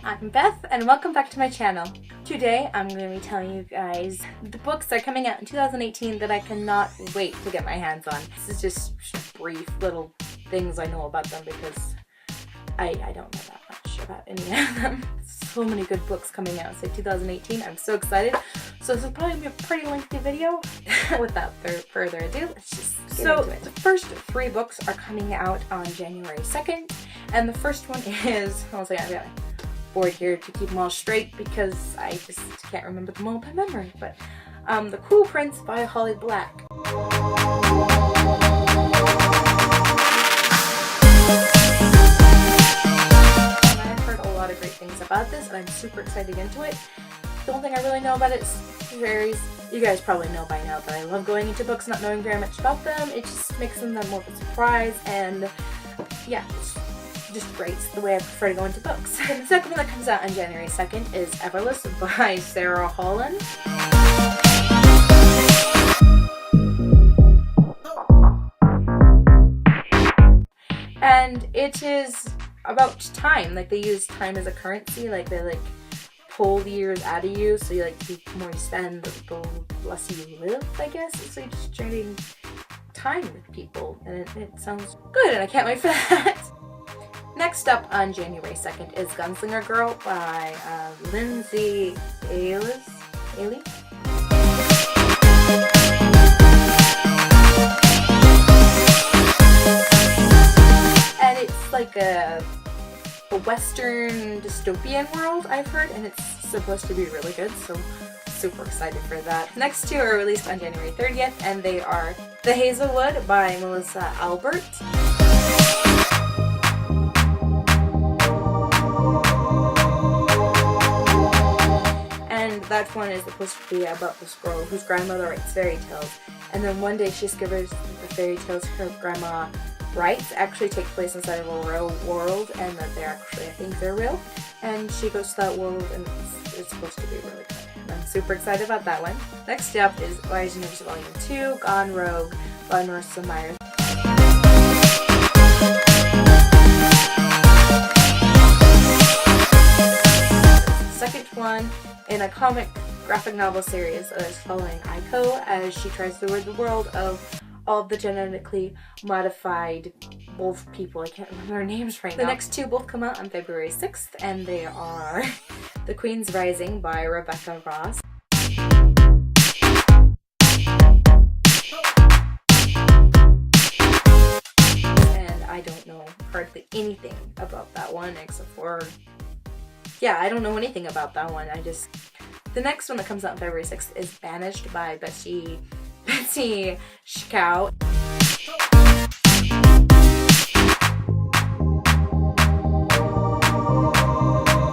I'm Beth and welcome back to my channel. Today I'm going to be telling you guys the books that are coming out in 2018 that I cannot wait to get my hands on. This is just brief little things I know about them because I don't know that much about any of them. So many good books coming out, so 2018. I'm so excited. So this is probably going to be a pretty lengthy video. Without further ado, let's just get into it. The first three books are coming out on January 2nd. And the first one is, I got a board here to keep them all straight because I just can't remember them all by memory. But The Cruel Prince by Holly Black. I've heard a lot of great things about this and I'm super excited to get into it. The only thing I really know about it is fairies. You guys probably know by now that I love going into books not knowing very much about them. It just makes them more of a surprise and yeah, it's just great. It's the way I prefer to go into books. And the second one that comes out on January 2nd is Everless by Sarah Holland. And it is about time. Like they use time as a currency. Like they pull the years out of you, so the more you spend, the less you live, I guess. So you're just trading time with people, and it sounds good, and I can't wait for that. Next up on January 2nd is Gunslinger Girl by Lindsay Ailey. And it's like a Western dystopian world, I've heard, and it's supposed to be really good, so super excited for that. Next two are released on January 30th, and they are The Hazelwood by Melissa Albert. And that one is supposed to be about this girl whose grandmother writes fairy tales, and then one day she discovers that the fairy tales her grandma writes actually take place inside of a real world, and that they're actually, I think they're real, and she goes to that world and it's supposed to be really good. And I'm super excited about that one. Next up is Rising Witch Volume 2, Gone Rogue by Marissa Meyer. Second one in a comic graphic novel series that is following Aiko as she tries to rid the world of all the genetically modified wolf people. I can't remember their names right now. The next two both come out on February 6th, and they are The Queen's Rising by Rebecca Ross. And I don't know hardly anything about that one except for, yeah, I don't know anything about that one. The next one that comes out on February 6th is Banished by Betsy Schkau.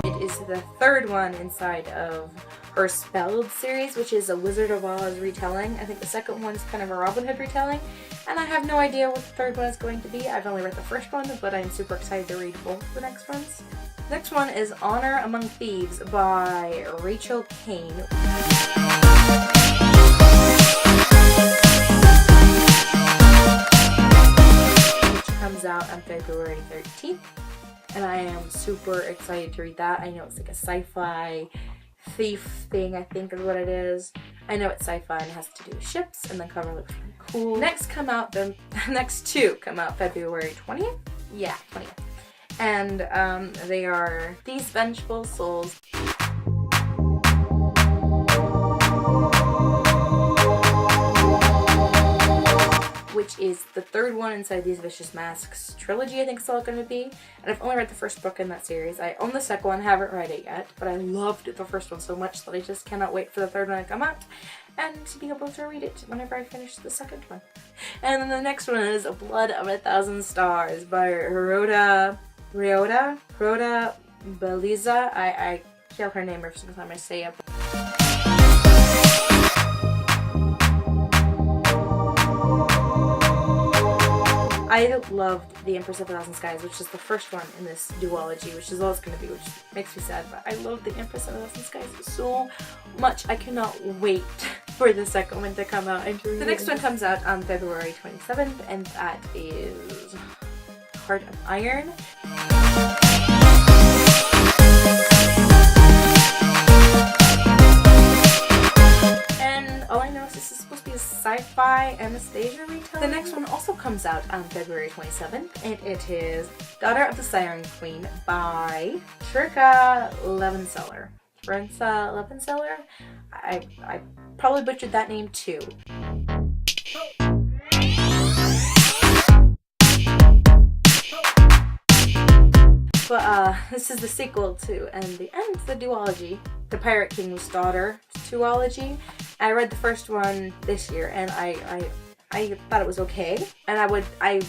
It is the third one inside of her Spelled series, which is a Wizard of Oz retelling. I think the second one is kind of a Robin Hood retelling, and I have no idea what the third one is going to be. I've only read the first one, but I'm super excited to read both the next ones. Next one is Honor Among Thieves by Rachel Kane. Comes out on February 13th, and I am super excited to read that. I know it's like a sci-fi thief thing, I think is what it is. I know it's sci-fi and it has to do with ships, and the cover looks really cool. The next two come out February 20th? Yeah, 20th. And they are These Vengeful Souls. Which is the third one inside These Vicious Masks trilogy, I think it's all going to be. And I've only read the first book in that series. I own the second one, haven't read it yet, but I loved the first one so much that I just cannot wait for the third one to come out and to be able to read it whenever I finish the second one. And then the next one is Blood of a Thousand Stars by Rhoda Baliza. I kill her name every single time I say it. I loved The Empress of a Thousand Skies, which is the first one in this duology, which is all it's going to be, which makes me sad, but I love The Empress of a Thousand Skies so much. I cannot wait for the second one to come out. The next one comes out on February 27th, and that is Heart of Iron. know if this is supposed to be a sci-fi Anastasia retelling. The next one also comes out on February 27th, and it is Daughter of the Siren Queen by Trika Levenseller. Levenseller? I probably butchered that name too. But this is the sequel to and the duology, The Pirate King's Daughter duology. I read the first one this year, and I thought it was okay, and I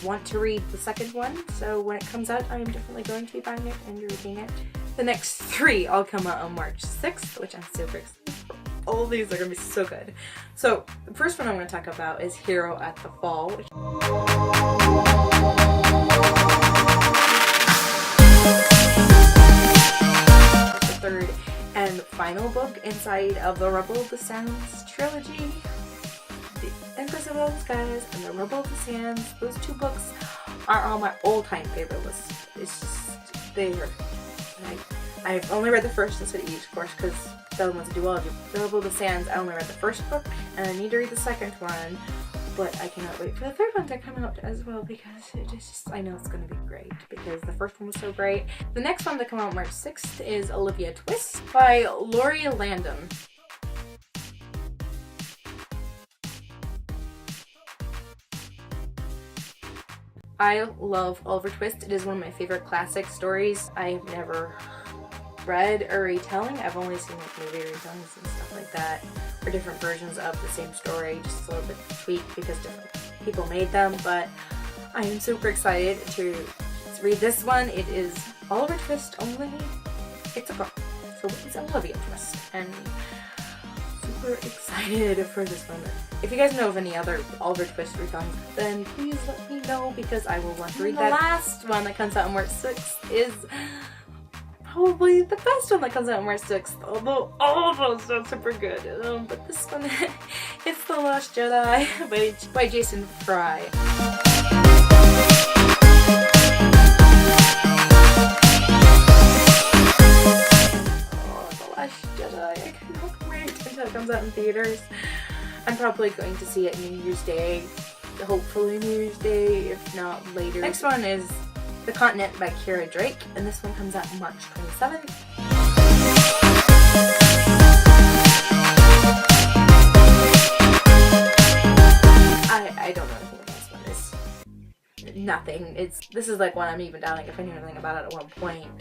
want to read the second one. So when it comes out, I am definitely going to be buying it and reading it. The next three all come out on March 6th, which I'm super excited for. All of these are gonna be so good. So the first one I'm gonna talk about is Hero at the Fall. Third and final book inside of the Rebel of the Sands trilogy. The Empress of All the Skies and the Rebel of the Sands. Those two books are on my all-time favorite list. It's just, I've only read the first instead of each, of course, because the other one's a duology. The Rebel of the Sands, I only read the first book, and I need to read the second one. But I cannot wait for the third one to come out as well, because I know it's going to be great, because the first one was so great. The next one to come out March 6th is Olivia Twist by Laurie Landon. I love Oliver Twist. It is one of my favorite classic stories. I have never read a retelling. I've only seen like movie retellings and stuff like that, or different versions of the same story, just a little bit tweaked because different people made them. But I am super excited to read this one. It is Oliver Twist, only it's a girl, so it's Olivia Twist, and super excited for this one. If you guys know of any other Oliver Twist retellings, then please let me know, because I will want to read that. The last one that comes out on March 6th is probably the best one that comes out on March 6th, although all of those are super good. But this one, it's The Last Jedi by Jason Fry. Oh, The Last Jedi. I cannot wait until it comes out in theaters. I'm probably going to see it New Year's Day. Hopefully New Year's Day, if not later. Next one is The Continent by Kira Drake, and this one comes out March 27th. I don't know anything about this one. It's nothing. This is like one I'm even doubting if I knew anything about it at one point.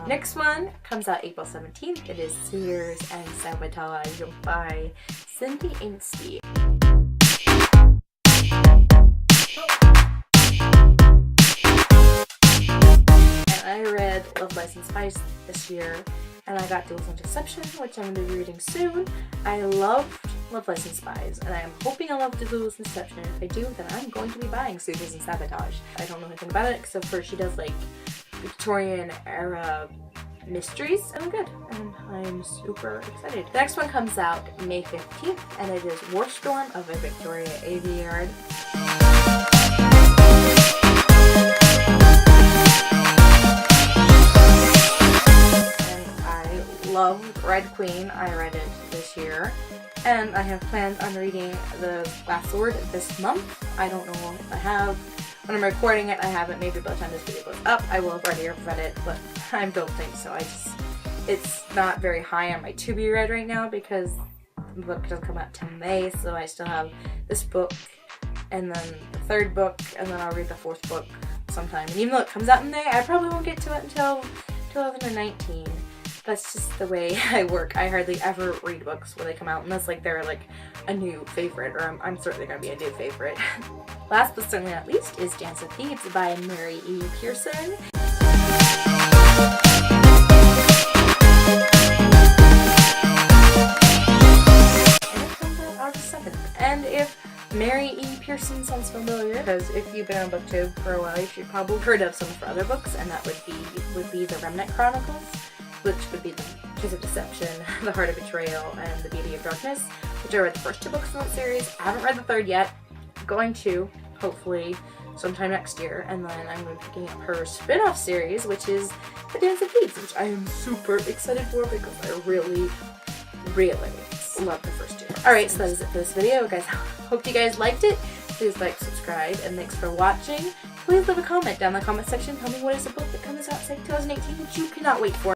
Next one comes out April 17th. It is Sears and Sabotage by Cindy Ainsley. I read Love, Lies, and Spice this year, and I got Duels and Deception, which I'm going to be reading soon. I loved Love, Lies, and Spies, and I am hoping I love Duels and Deception. If I do, then I'm going to be buying Suitors and Sabotage. I don't know anything about it, except for she does like Victorian era mysteries, and I'm good, and I'm super excited. The next one comes out May 15th, and it is War Storm of a Victoria Aveyard. Love Red Queen. I read it this year, and I have plans on reading The Last Sword this month. I don't know if I have. When I'm recording it, I haven't. Maybe by the time this video goes up, I will have already read it, but I don't think so. It's not very high on my to be read right now, because the book doesn't come out till May, so I still have this book, and then the third book, and then I'll read the fourth book sometime. And even though it comes out in May, I probably won't get to it until 2019. That's just the way I work. I hardly ever read books when they come out, unless like they're like a new favorite, or I'm certainly going to be a new favorite. Last but certainly not least is Dance of Thieves by Mary E. Pearson. And it comes out August 7th. And if Mary E. Pearson sounds familiar, because if you've been on BookTube for a while, you've probably heard of some of her other books, and that would be The Remnant Chronicles, which would be The Kiss of Deception, The Heart of Betrayal, and The Beauty of Darkness, which I read the first two books in that series. I haven't read the third yet. I'm going to, hopefully, sometime next year, and then I'm going to be picking up her spin-off series, which is The Dance of Thieves, which I am super excited for, because I really, really love the first two. Alright, so that is it for this video, guys. Hope you guys liked it. Please like, subscribe, and thanks for watching. Please leave a comment down in the comment section. Tell me what is a book that comes out in 2018 that you cannot wait for.